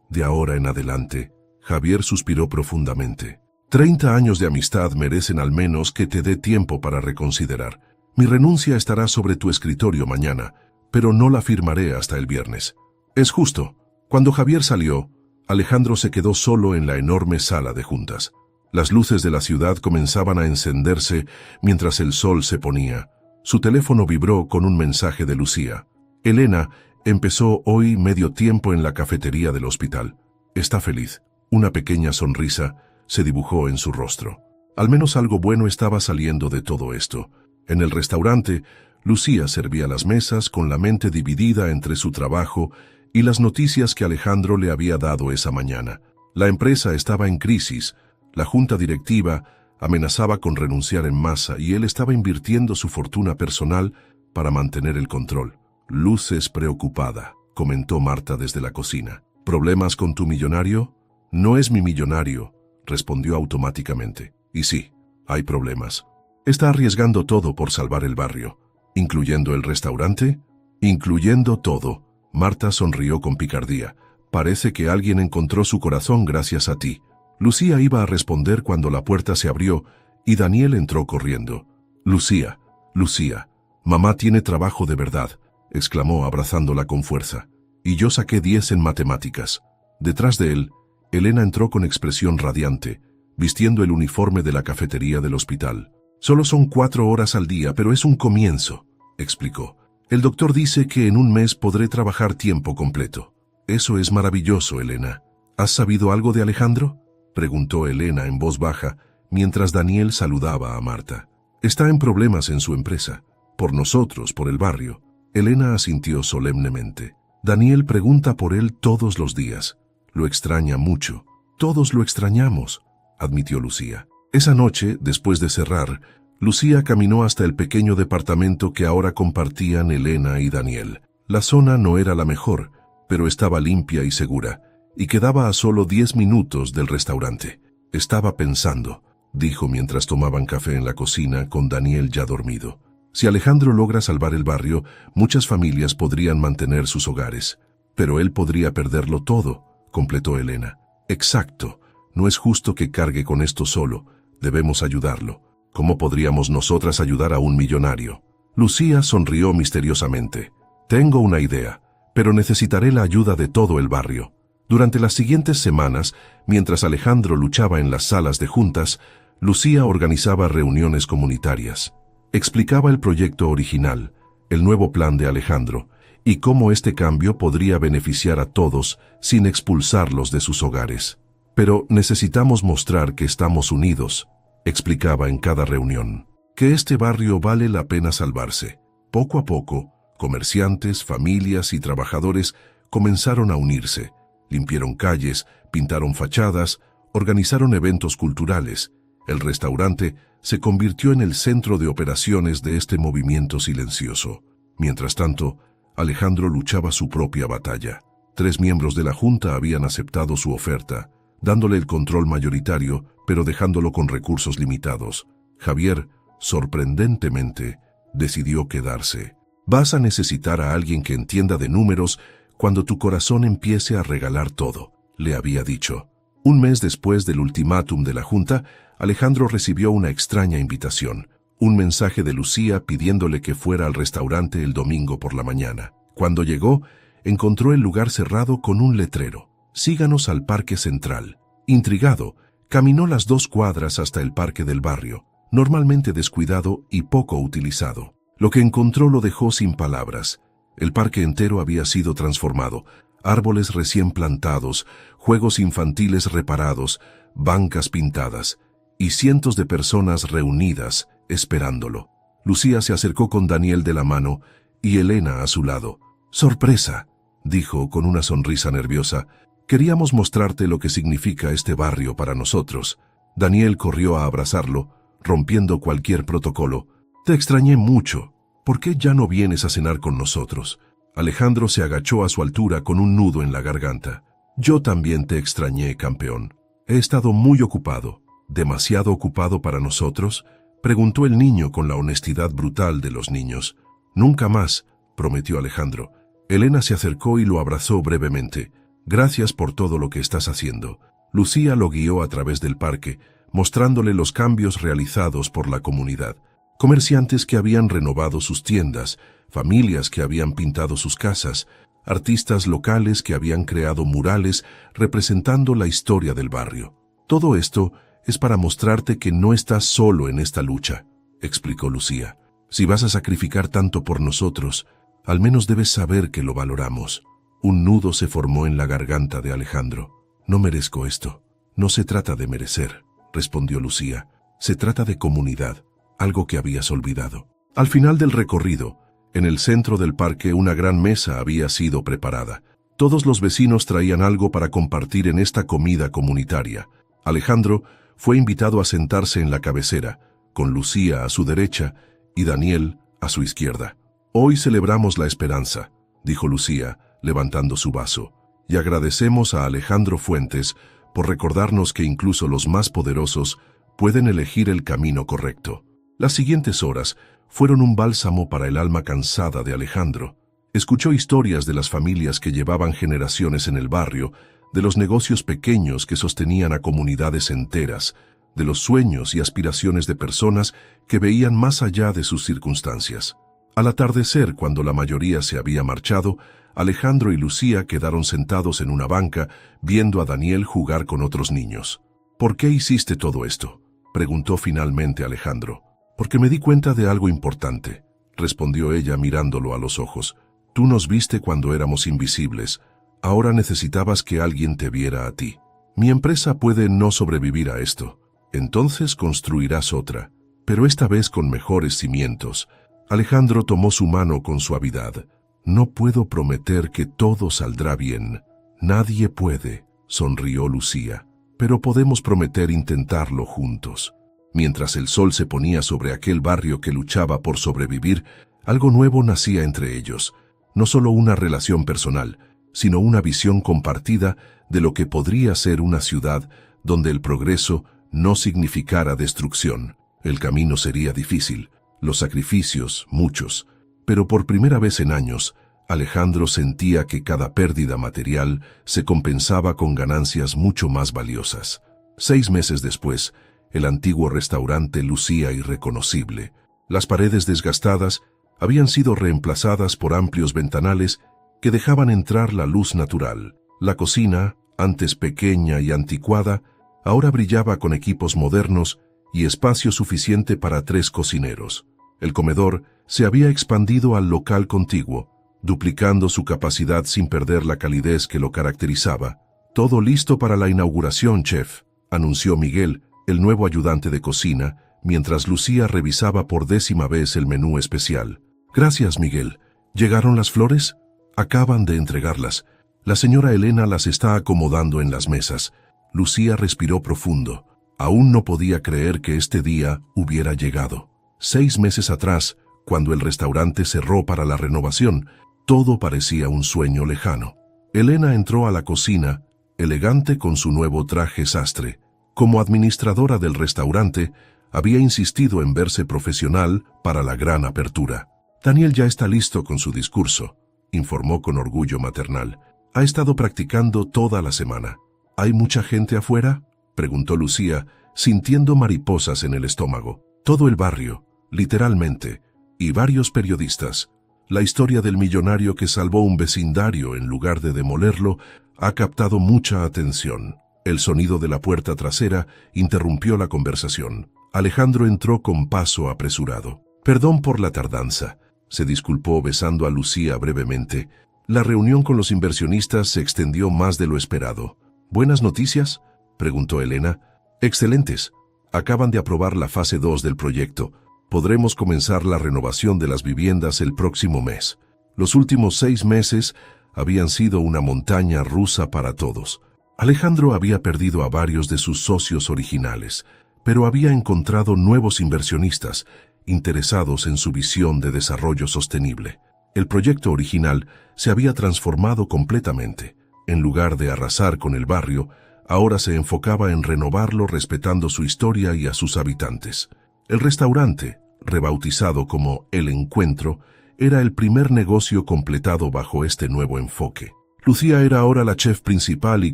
de ahora en adelante». Javier suspiró profundamente. 30 años de amistad merecen al menos que te dé tiempo para reconsiderar. Mi renuncia estará sobre tu escritorio mañana, pero no la firmaré hasta el viernes. Es justo. Cuando Javier salió, Alejandro se quedó solo en la enorme sala de juntas. Las luces de la ciudad comenzaban a encenderse mientras el sol se ponía. Su teléfono vibró con un mensaje de Lucía. «Elena empezó hoy medio tiempo en la cafetería del hospital. Está feliz». Una pequeña sonrisa se dibujó en su rostro. Al menos algo bueno estaba saliendo de todo esto. En el restaurante, Lucía servía las mesas con la mente dividida entre su trabajo y las noticias que Alejandro le había dado esa mañana. La empresa estaba en crisis, la junta directiva amenazaba con renunciar en masa y él estaba invirtiendo su fortuna personal para mantener el control. «Luces preocupada», comentó Marta desde la cocina. «¿Problemas con tu millonario?» «No es mi millonario», respondió automáticamente. «Y sí, hay problemas. Está arriesgando todo por salvar el barrio». «¿Incluyendo el restaurante?» «Incluyendo todo». Marta sonrió con picardía. «Parece que alguien encontró su corazón gracias a ti». Lucía iba a responder cuando la puerta se abrió y Daniel entró corriendo. «Lucía, Lucía, mamá tiene trabajo de verdad», exclamó abrazándola con fuerza. «Y yo saqué 10 en matemáticas». Detrás de él, Elena entró con expresión radiante. vistiendo el uniforme de la cafetería del hospital. Solo son 4 horas al día, pero es un comienzo, explicó. El doctor dice que en un mes podré trabajar tiempo completo. Eso es maravilloso, Elena. ¿Has sabido algo de Alejandro?, preguntó Elena en voz baja, mientras Daniel saludaba a Marta. Está en problemas en su empresa. Por nosotros, por el barrio. Elena asintió solemnemente. Daniel pregunta por él todos los días. Lo extraña mucho. Todos lo extrañamos, admitió Lucía. Esa noche, después de cerrar, Lucía caminó hasta el pequeño departamento que ahora compartían Elena y Daniel. La zona no era la mejor, pero estaba limpia y segura, y quedaba a solo 10 minutos del restaurante. Estaba pensando, dijo mientras tomaban café en la cocina con Daniel ya dormido. Si Alejandro logra salvar el barrio, muchas familias podrían mantener sus hogares. Pero él podría perderlo todo, completó Elena. Exacto. No es justo que cargue con esto solo. Debemos ayudarlo. ¿Cómo podríamos nosotras ayudar a un millonario? Lucía sonrió misteriosamente. Tengo una idea, pero necesitaré la ayuda de todo el barrio. Durante las siguientes semanas, mientras Alejandro luchaba en las salas de juntas, Lucía organizaba reuniones comunitarias. Explicaba el proyecto original, el nuevo plan de Alejandro, y cómo este cambio podría beneficiar a todos sin expulsarlos de sus hogares. Pero necesitamos mostrar que estamos unidos, explicaba en cada reunión, que este barrio vale la pena salvarse. Poco a poco, comerciantes, familias y trabajadores comenzaron a unirse, limpiaron calles, pintaron fachadas, organizaron eventos culturales. El restaurante se convirtió en el centro de operaciones de este movimiento silencioso. Mientras tanto, Alejandro luchaba su propia batalla. 3 miembros de la junta habían aceptado su oferta, dándole el control mayoritario, pero dejándolo con recursos limitados. Javier, sorprendentemente, decidió quedarse. Vas a necesitar a alguien que entienda de números cuando tu corazón empiece a regalar todo, le había dicho. Un mes después del ultimátum de la junta, Alejandro recibió una extraña invitación, un mensaje de Lucía pidiéndole que fuera al restaurante el domingo por la mañana. Cuando llegó, encontró el lugar cerrado con un letrero. Síganos al Parque Central. Intrigado, caminó las 2 cuadras hasta el parque del barrio, normalmente descuidado y poco utilizado. Lo que encontró lo dejó sin palabras. El parque entero había sido transformado. Árboles recién plantados, juegos infantiles reparados, bancas pintadas, y cientos de personas reunidas, esperándolo. Lucía se acercó con Daniel de la mano y Elena a su lado. «Sorpresa», dijo con una sonrisa nerviosa. «Queríamos mostrarte lo que significa este barrio para nosotros». Daniel corrió a abrazarlo, rompiendo cualquier protocolo. «Te extrañé mucho. ¿Por qué ya no vienes a cenar con nosotros?» Alejandro se agachó a su altura con un nudo en la garganta. «Yo también te extrañé, campeón. He estado muy ocupado». «¿Demasiado ocupado para nosotros?», preguntó el niño con la honestidad brutal de los niños. «Nunca más», prometió Alejandro. Elena se acercó y lo abrazó brevemente. «Gracias por todo lo que estás haciendo». Lucía lo guió a través del parque, mostrándole los cambios realizados por la comunidad. Comerciantes que habían renovado sus tiendas, familias que habían pintado sus casas, artistas locales que habían creado murales representando la historia del barrio. «Todo esto es para mostrarte que no estás solo en esta lucha», explicó Lucía. «Si vas a sacrificar tanto por nosotros, al menos debes saber que lo valoramos». Un nudo se formó en la garganta de Alejandro. «No merezco esto». «No se trata de merecer», respondió Lucía. «Se trata de comunidad, algo que habías olvidado». Al final del recorrido, en el centro del parque una gran mesa había sido preparada. Todos los vecinos traían algo para compartir en esta comida comunitaria. Alejandro fue invitado a sentarse en la cabecera, con Lucía a su derecha y Daniel a su izquierda. «Hoy celebramos la esperanza», dijo Lucía, levantando su vaso, «y agradecemos a Alejandro Fuentes por recordarnos que incluso los más poderosos pueden elegir el camino correcto». Las siguientes horas fueron un bálsamo para el alma cansada de Alejandro. Escuchó historias de las familias que llevaban generaciones en el barrio, de los negocios pequeños que sostenían a comunidades enteras, de los sueños y aspiraciones de personas que veían más allá de sus circunstancias. Al atardecer, cuando la mayoría se había marchado, Alejandro y Lucía quedaron sentados en una banca viendo a Daniel jugar con otros niños. ¿Por qué hiciste todo esto?, preguntó finalmente Alejandro. Porque me di cuenta de algo importante, respondió ella mirándolo a los ojos. Tú nos viste cuando éramos invisibles. Ahora necesitabas que alguien te viera a ti. Mi empresa puede no sobrevivir a esto. Entonces construirás otra, pero esta vez con mejores cimientos. Alejandro tomó su mano con suavidad. No puedo prometer que todo saldrá bien. Nadie puede, sonrió Lucía. Pero podemos prometer intentarlo juntos. Mientras el sol se ponía sobre aquel barrio que luchaba por sobrevivir, algo nuevo nacía entre ellos. No solo una relación personal, sino una visión compartida de lo que podría ser una ciudad donde el progreso no significara destrucción. El camino sería difícil, los sacrificios muchos, pero por primera vez en años, Alejandro sentía que cada pérdida material se compensaba con ganancias mucho más valiosas. 6 meses después, el antiguo restaurante lucía irreconocible. Las paredes desgastadas habían sido reemplazadas por amplios ventanales que dejaban entrar la luz natural. La cocina, antes pequeña y anticuada, ahora brillaba con equipos modernos y espacio suficiente para 3 cocineros. El comedor se había expandido al local contiguo, duplicando su capacidad sin perder la calidez que lo caracterizaba. Todo listo para la inauguración, chef, anunció Miguel, el nuevo ayudante de cocina, mientras Lucía revisaba por 10ª vez el menú especial. Gracias, Miguel. ¿Llegaron las flores? Acaban de entregarlas. La señora Elena las está acomodando en las mesas. Lucía respiró profundo. Aún no podía creer que este día hubiera llegado. 6 meses atrás, cuando el restaurante cerró para la renovación, todo parecía un sueño lejano. Elena entró a la cocina, elegante con su nuevo traje sastre. Como administradora del restaurante, había insistido en verse profesional para la gran apertura. Daniel ya está listo con su discurso, informó con orgullo maternal. Ha estado practicando toda la semana. ¿Hay mucha gente afuera?, preguntó Lucía, sintiendo mariposas en el estómago. Todo el barrio, literalmente, y varios periodistas. La historia del millonario que salvó un vecindario en lugar de demolerlo ha captado mucha atención. El sonido de la puerta trasera interrumpió la conversación. Alejandro entró con paso apresurado. Perdón por la tardanza, se disculpó besando a Lucía brevemente. La reunión con los inversionistas se extendió más de lo esperado. ¿Buenas noticias?, preguntó Elena. Excelentes. Acaban de aprobar la fase 2 del proyecto. Podremos comenzar la renovación de las viviendas el próximo mes. Los últimos 6 meses habían sido una montaña rusa para todos. Alejandro había perdido a varios de sus socios originales, pero había encontrado nuevos inversionistas interesados en su visión de desarrollo sostenible. El proyecto original se había transformado completamente. En lugar de arrasar con el barrio, ahora se enfocaba en renovarlo respetando su historia y a sus habitantes. El restaurante, rebautizado como El Encuentro, era el primer negocio completado bajo este nuevo enfoque. Lucía era ahora la chef principal y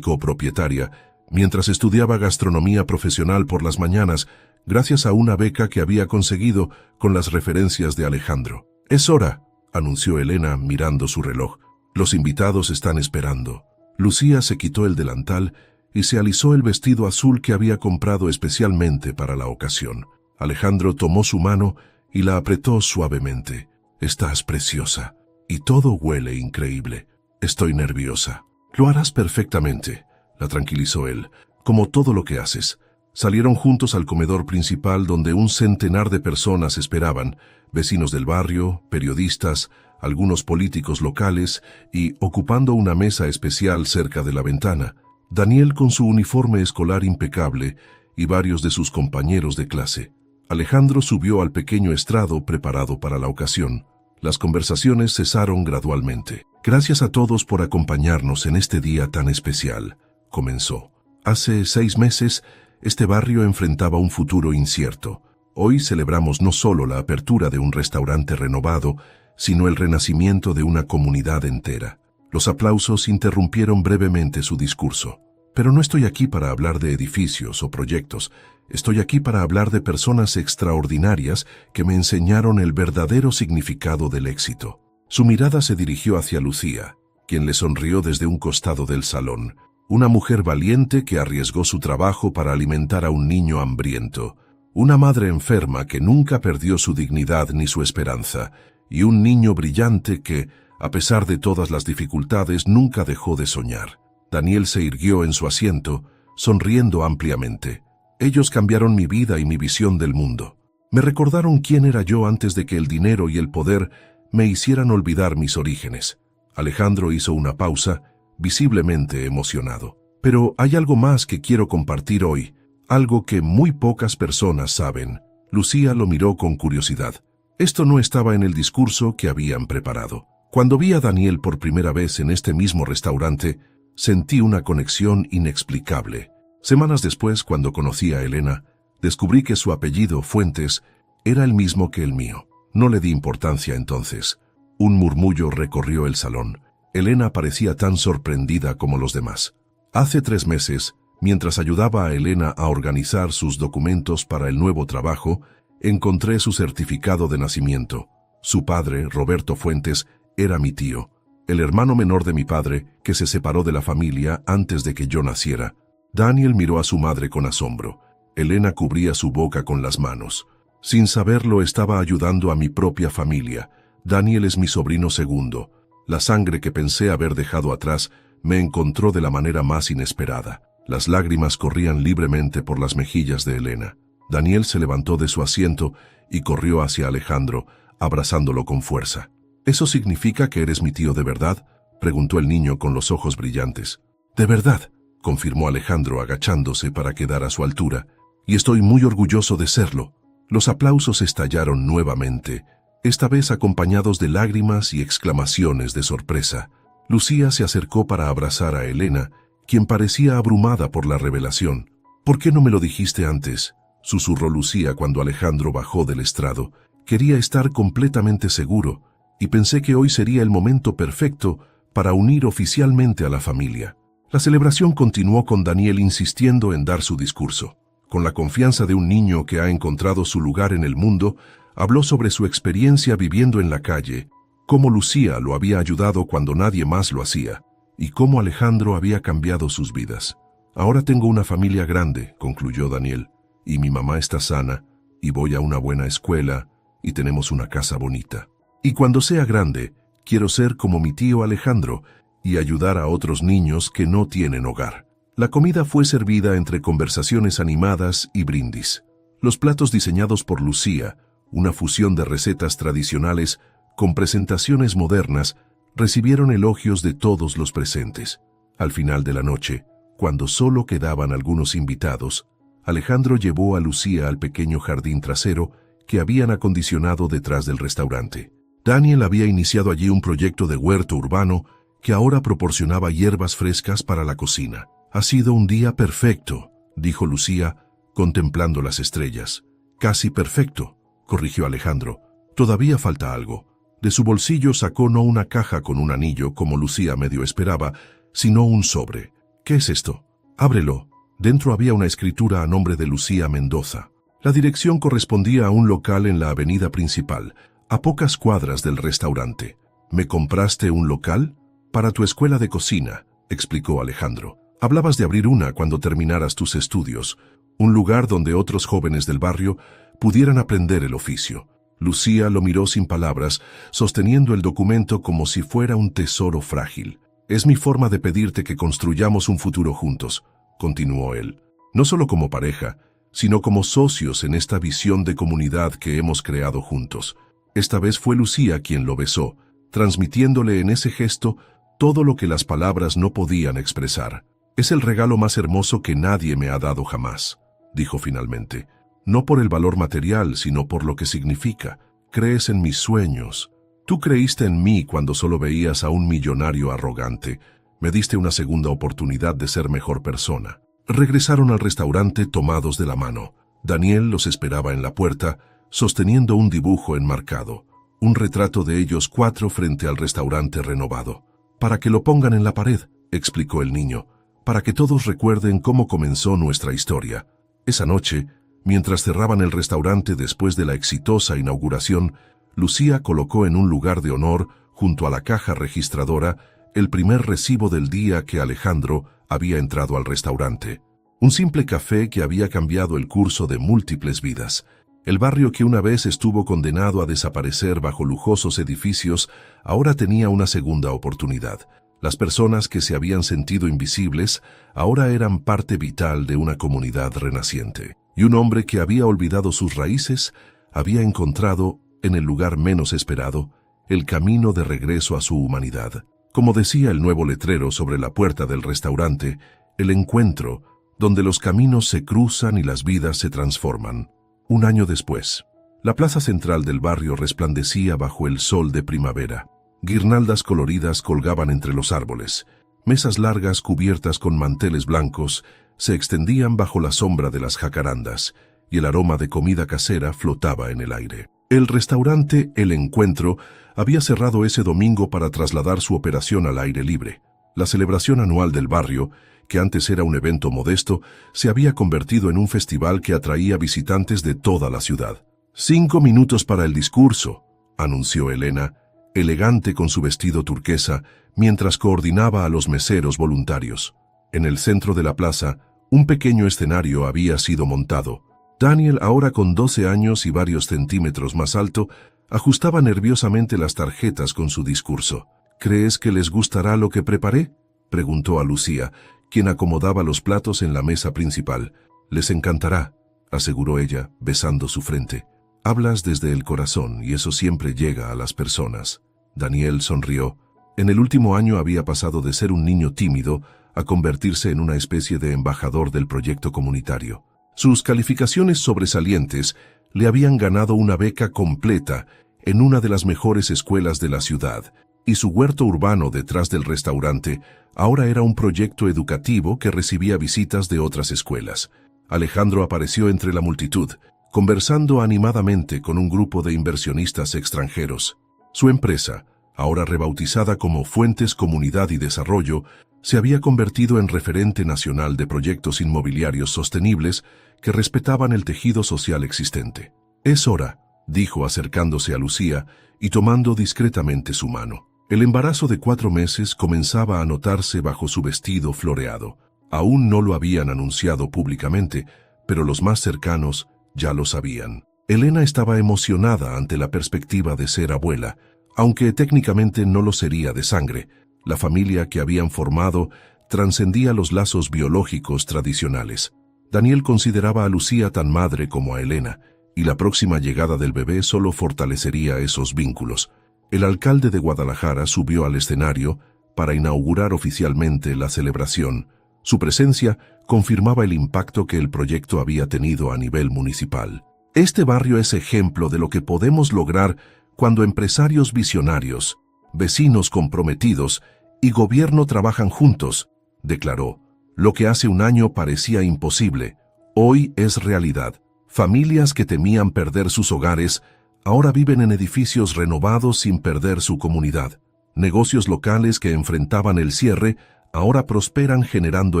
copropietaria, mientras estudiaba gastronomía profesional por las mañanas, gracias a una beca que había conseguido con las referencias de Alejandro. «Es hora», anunció Elena mirando su reloj. «Los invitados están esperando». Lucía se quitó el delantal y se alisó el vestido azul que había comprado especialmente para la ocasión. Alejandro tomó su mano y la apretó suavemente. «Estás preciosa, y todo huele increíble. Estoy nerviosa». «Lo harás perfectamente», la tranquilizó él, «como todo lo que haces». Salieron juntos al comedor principal donde un centenar de personas esperaban, vecinos del barrio, periodistas, algunos políticos locales y, ocupando una mesa especial cerca de la ventana, Daniel con su uniforme escolar impecable y varios de sus compañeros de clase. Alejandro subió al pequeño estrado preparado para la ocasión. Las conversaciones cesaron gradualmente. «Gracias a todos por acompañarnos en este día tan especial», comenzó. «Hace 6 meses, este barrio enfrentaba un futuro incierto. Hoy celebramos no solo la apertura de un restaurante renovado, sino el renacimiento de una comunidad entera». Los aplausos interrumpieron brevemente su discurso. «Pero no estoy aquí para hablar de edificios o proyectos. Estoy aquí para hablar de personas extraordinarias que me enseñaron el verdadero significado del éxito». Su mirada se dirigió hacia Lucía, quien le sonrió desde un costado del salón. Una mujer valiente que arriesgó su trabajo para alimentar a un niño hambriento. Una madre enferma que nunca perdió su dignidad ni su esperanza. Y un niño brillante que, a pesar de todas las dificultades, nunca dejó de soñar. Daniel se irguió en su asiento, sonriendo ampliamente. Ellos cambiaron mi vida y mi visión del mundo. Me recordaron quién era yo antes de que el dinero y el poder me hicieran olvidar mis orígenes. Alejandro hizo una pausa, visiblemente emocionado. Pero hay algo más que quiero compartir hoy, algo que muy pocas personas saben. Lucía lo miró con curiosidad. Esto no estaba en el discurso que habían preparado. Cuando vi a Daniel por primera vez en este mismo restaurante, sentí una conexión inexplicable. Semanas después, cuando conocí a Elena, descubrí que su apellido, Fuentes, era el mismo que el mío. No le di importancia entonces. Un murmullo recorrió el salón. Elena parecía tan sorprendida como los demás. Hace 3 meses, mientras ayudaba a Elena a organizar sus documentos para el nuevo trabajo, encontré su certificado de nacimiento. Su padre, Roberto Fuentes, era mi tío, el hermano menor de mi padre, que se separó de la familia antes de que yo naciera. Daniel miró a su madre con asombro. Elena cubría su boca con las manos. Sin saberlo, estaba ayudando a mi propia familia. Daniel es mi sobrino segundo. La sangre que pensé haber dejado atrás me encontró de la manera más inesperada. Las lágrimas corrían libremente por las mejillas de Elena. Daniel se levantó de su asiento y corrió hacia Alejandro, abrazándolo con fuerza. ¿Eso significa que eres mi tío de verdad?, preguntó el niño con los ojos brillantes. De verdad, confirmó Alejandro agachándose para quedar a su altura, y estoy muy orgulloso de serlo. Los aplausos estallaron nuevamente, esta vez acompañados de lágrimas y exclamaciones de sorpresa. Lucía se acercó para abrazar a Elena, quien parecía abrumada por la revelación. ¿Por qué no me lo dijiste antes?, susurró Lucía cuando Alejandro bajó del estrado. Quería estar completamente seguro, y pensé que hoy sería el momento perfecto para unir oficialmente a la familia. La celebración continuó con Daniel insistiendo en dar su discurso. Con la confianza de un niño que ha encontrado su lugar en el mundo, habló sobre su experiencia viviendo en la calle, cómo Lucía lo había ayudado cuando nadie más lo hacía, y cómo Alejandro había cambiado sus vidas. Ahora tengo una familia grande, concluyó Daniel, y mi mamá está sana, y voy a una buena escuela, y tenemos una casa bonita. Y cuando sea grande, quiero ser como mi tío Alejandro, y ayudar a otros niños que no tienen hogar. La comida fue servida entre conversaciones animadas y brindis. Los platos diseñados por Lucía, una fusión de recetas tradicionales con presentaciones modernas, recibieron elogios de todos los presentes. Al final de la noche, cuando solo quedaban algunos invitados, Alejandro llevó a Lucía al pequeño jardín trasero que habían acondicionado detrás del restaurante. Daniel había iniciado allí un proyecto de huerto urbano que ahora proporcionaba hierbas frescas para la cocina. Ha sido un día perfecto, dijo Lucía, contemplando las estrellas. Casi perfecto, corrigió Alejandro. Todavía falta algo. De su bolsillo sacó no una caja con un anillo, como Lucía medio esperaba, sino un sobre. ¿Qué es esto? Ábrelo. Dentro había una escritura a nombre de Lucía Mendoza. La dirección correspondía a un local en la avenida principal, a pocas cuadras del restaurante. ¿Me compraste un local? Para tu escuela de cocina, explicó Alejandro. Hablabas de abrir una cuando terminaras tus estudios, un lugar donde otros jóvenes del barrio pudieran aprender el oficio. Lucía lo miró sin palabras, sosteniendo el documento como si fuera un tesoro frágil. Es mi forma de pedirte que construyamos un futuro juntos, continuó él. No solo como pareja, sino como socios en esta visión de comunidad que hemos creado juntos. Esta vez fue Lucía quien lo besó, transmitiéndole en ese gesto todo lo que las palabras no podían expresar. Es el regalo más hermoso que nadie me ha dado jamás, dijo finalmente. No por el valor material, sino por lo que significa. Crees en mis sueños. Tú creíste en mí cuando solo veías a un millonario arrogante. Me diste una segunda oportunidad de ser mejor persona. Regresaron al restaurante tomados de la mano. Daniel los esperaba en la puerta, sosteniendo un dibujo enmarcado, un retrato de ellos 4 frente al restaurante renovado. Para que lo pongan en la pared, explicó el niño, para que todos recuerden cómo comenzó nuestra historia. Esa noche, mientras cerraban el restaurante después de la exitosa inauguración, Lucía colocó en un lugar de honor, junto a la caja registradora, el primer recibo del día que Alejandro había entrado al restaurante. Un simple café que había cambiado el curso de múltiples vidas. El barrio que una vez estuvo condenado a desaparecer bajo lujosos edificios, ahora tenía una segunda oportunidad. Las personas que se habían sentido invisibles, ahora eran parte vital de una comunidad renaciente. Y un hombre que había olvidado sus raíces, había encontrado, en el lugar menos esperado, el camino de regreso a su humanidad. Como decía el nuevo letrero sobre la puerta del restaurante, el encuentro, donde los caminos se cruzan y las vidas se transforman. Un año después, la plaza central del barrio resplandecía bajo el sol de primavera. Guirnaldas coloridas colgaban entre los árboles. Mesas largas cubiertas con manteles blancos se extendían bajo la sombra de las jacarandas, y el aroma de comida casera flotaba en el aire. El restaurante El Encuentro había cerrado ese domingo para trasladar su operación al aire libre. La celebración anual del barrio, que antes era un evento modesto, se había convertido en un festival que atraía visitantes de toda la ciudad. 5 minutos para el discurso, anunció Elena, elegante con su vestido turquesa, mientras coordinaba a los meseros voluntarios. En el centro de la plaza, un pequeño escenario había sido montado. Daniel, ahora con 12 años y varios centímetros más alto, ajustaba nerviosamente las tarjetas con su discurso. ¿Crees que les gustará lo que preparé?, preguntó a Lucía, quien acomodaba los platos en la mesa principal. Les encantará, aseguró ella, besando su frente. Hablas desde el corazón y eso siempre llega a las personas. Daniel sonrió. En el último año había pasado de ser un niño tímido a convertirse en una especie de embajador del proyecto comunitario. Sus calificaciones sobresalientes le habían ganado una beca completa en una de las mejores escuelas de la ciudad, y su huerto urbano detrás del restaurante ahora era un proyecto educativo que recibía visitas de otras escuelas. Alejandro apareció entre la multitud, conversando animadamente con un grupo de inversionistas extranjeros. Su empresa, ahora rebautizada como Fuentes Comunidad y Desarrollo, se había convertido en referente nacional de proyectos inmobiliarios sostenibles que respetaban el tejido social existente. «Es hora», dijo acercándose a Lucía y tomando discretamente su mano. El embarazo de 4 meses comenzaba a notarse bajo su vestido floreado. Aún no lo habían anunciado públicamente, pero los más cercanos ya lo sabían. Elena estaba emocionada ante la perspectiva de ser abuela, aunque técnicamente no lo sería de sangre. La familia que habían formado trascendía los lazos biológicos tradicionales. Daniel consideraba a Lucía tan madre como a Elena, y la próxima llegada del bebé solo fortalecería esos vínculos. El alcalde de Guadalajara subió al escenario para inaugurar oficialmente la celebración. Su presencia confirmaba el impacto que el proyecto había tenido a nivel municipal. Este barrio es ejemplo de lo que podemos lograr cuando empresarios visionarios, vecinos comprometidos y gobierno trabajan juntos, declaró. Lo que hace un año parecía imposible, hoy es realidad. Familias que temían perder sus hogares ahora viven en edificios renovados sin perder su comunidad. Negocios locales que enfrentaban el cierre ahora prosperan generando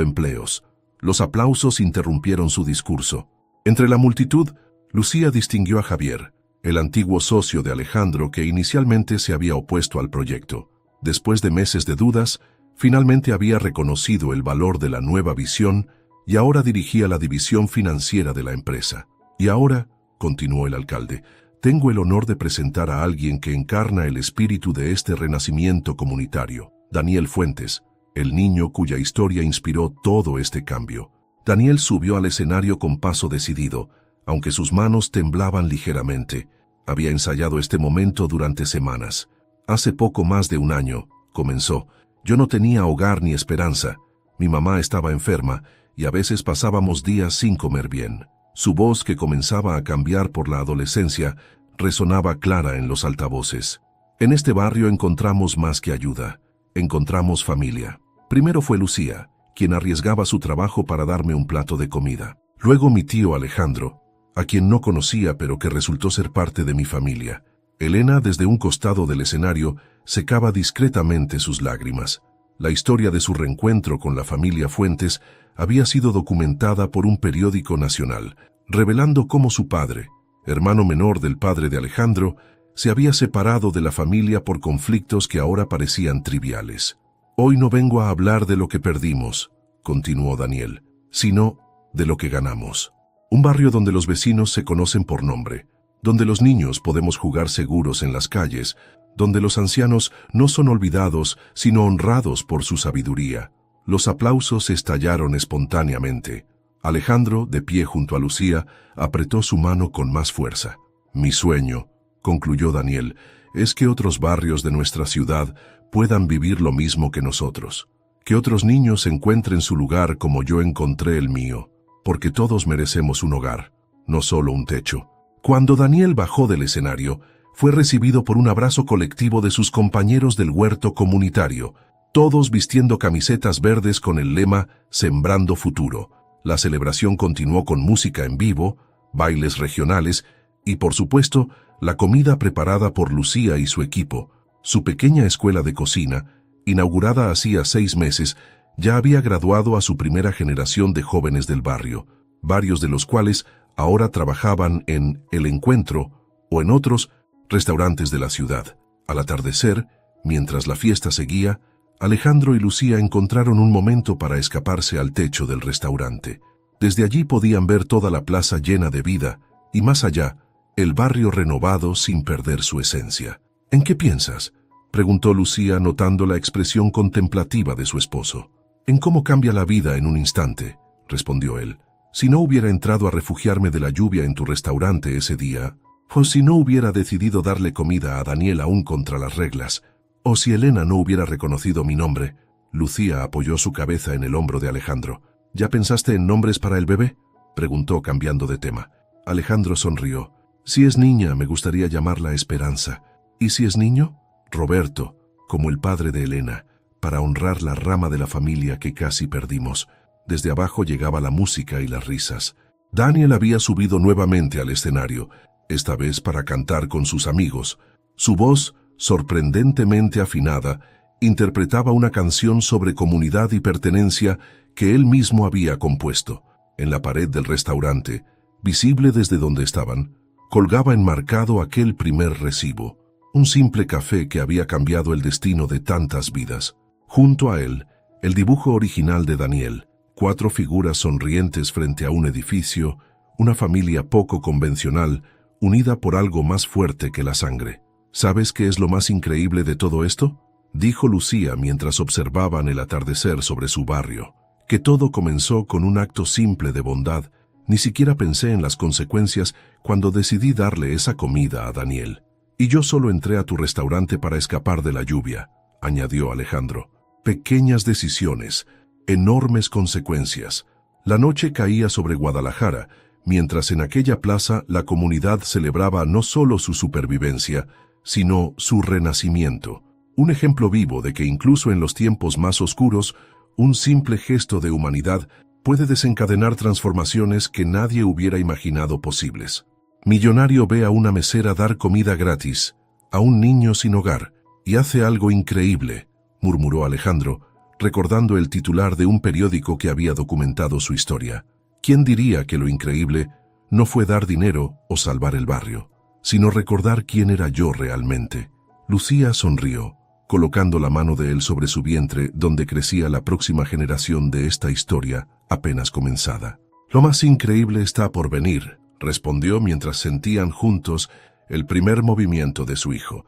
empleos. Los aplausos interrumpieron su discurso. Entre la multitud, Lucía distinguió a Javier, el antiguo socio de Alejandro que inicialmente se había opuesto al proyecto. Después de meses de dudas, finalmente había reconocido el valor de la nueva visión y ahora dirigía la división financiera de la empresa. Y ahora, continuó el alcalde, tengo el honor de presentar a alguien que encarna el espíritu de este renacimiento comunitario, Daniel Fuentes, el niño cuya historia inspiró todo este cambio. Daniel subió al escenario con paso decidido, aunque sus manos temblaban ligeramente. Había ensayado este momento durante semanas. Hace poco más de un año, comenzó, yo no tenía hogar ni esperanza. Mi mamá estaba enferma y a veces pasábamos días sin comer bien. Su voz, que comenzaba a cambiar por la adolescencia, resonaba clara en los altavoces. En este barrio encontramos más que ayuda, encontramos familia. Primero fue Lucía, quien arriesgaba su trabajo para darme un plato de comida. Luego mi tío Alejandro, a quien no conocía pero que resultó ser parte de mi familia. Elena, desde un costado del escenario, secaba discretamente sus lágrimas. La historia de su reencuentro con la familia Fuentes había sido documentada por un periódico nacional, revelando cómo su padre, hermano menor del padre de Alejandro, se había separado de la familia por conflictos que ahora parecían triviales. Hoy no vengo a hablar de lo que perdimos, continuó Daniel, sino de lo que ganamos. Un barrio donde los vecinos se conocen por nombre, donde los niños podemos jugar seguros en las calles, donde los ancianos no son olvidados, sino honrados por su sabiduría. Los aplausos estallaron espontáneamente. Alejandro, de pie junto a Lucía, apretó su mano con más fuerza. Mi sueño, concluyó Daniel, es que otros barrios de nuestra ciudad puedan vivir lo mismo que nosotros. Que otros niños encuentren su lugar como yo encontré el mío, porque todos merecemos un hogar, no solo un techo. Cuando Daniel bajó del escenario, fue recibido por un abrazo colectivo de sus compañeros del huerto comunitario, todos vistiendo camisetas verdes con el lema Sembrando Futuro. La celebración continuó con música en vivo, bailes regionales y, por supuesto, la comida preparada por Lucía y su equipo. Su pequeña escuela de cocina, inaugurada hacía 6 meses, ya había graduado a su primera generación de jóvenes del barrio, varios de los cuales ahora trabajaban en El Encuentro o en otros restaurantes de la ciudad. Al atardecer, mientras la fiesta seguía, Alejandro y Lucía encontraron un momento para escaparse al techo del restaurante. Desde allí podían ver toda la plaza llena de vida y, más allá, el barrio renovado sin perder su esencia. ¿En qué piensas?, preguntó Lucía notando la expresión contemplativa de su esposo. En cómo cambia la vida en un instante, respondió él. Si no hubiera entrado a refugiarme de la lluvia en tu restaurante ese día, o si no hubiera decidido darle comida a Daniel aún contra las reglas, o si Elena no hubiera reconocido mi nombre. Lucía apoyó su cabeza en el hombro de Alejandro. ¿Ya pensaste en nombres para el bebé?, preguntó cambiando de tema. Alejandro sonrió. Si es niña, me gustaría llamarla Esperanza. ¿Y si es niño? Roberto, como el padre de Elena, para honrar la rama de la familia que casi perdimos. Desde abajo llegaba la música y las risas. Daniel había subido nuevamente al escenario, esta vez para cantar con sus amigos. Su voz, sorprendentemente afinada, interpretaba una canción sobre comunidad y pertenencia que él mismo había compuesto. En la pared del restaurante, visible desde donde estaban, colgaba enmarcado aquel primer recibo, un simple café que había cambiado el destino de tantas vidas. Junto a él, el dibujo original de Daniel, 4 figuras sonrientes frente a un edificio, una familia poco convencional, unida por algo más fuerte que la sangre. ¿Sabes qué es lo más increíble de todo esto?, dijo Lucía mientras observaban el atardecer sobre su barrio. Que todo comenzó con un acto simple de bondad. Ni siquiera pensé en las consecuencias cuando decidí darle esa comida a Daniel. Y yo solo entré a tu restaurante para escapar de la lluvia, añadió Alejandro. Pequeñas decisiones, enormes consecuencias. La noche caía sobre Guadalajara, mientras en aquella plaza la comunidad celebraba no solo su supervivencia, sino su renacimiento. Un ejemplo vivo de que incluso en los tiempos más oscuros, un simple gesto de humanidad puede desencadenar transformaciones que nadie hubiera imaginado posibles. Millonario ve a una mesera dar comida gratis a un niño sin hogar y hace algo increíble, murmuró Alejandro, recordando el titular de un periódico que había documentado su historia. ¿Quién diría que lo increíble no fue dar dinero o salvar el barrio, sino recordar quién era yo realmente? Lucía sonrió, colocando la mano de él sobre su vientre donde crecía la próxima generación de esta historia apenas comenzada. Lo más increíble está por venir, respondió mientras sentían juntos el primer movimiento de su hijo.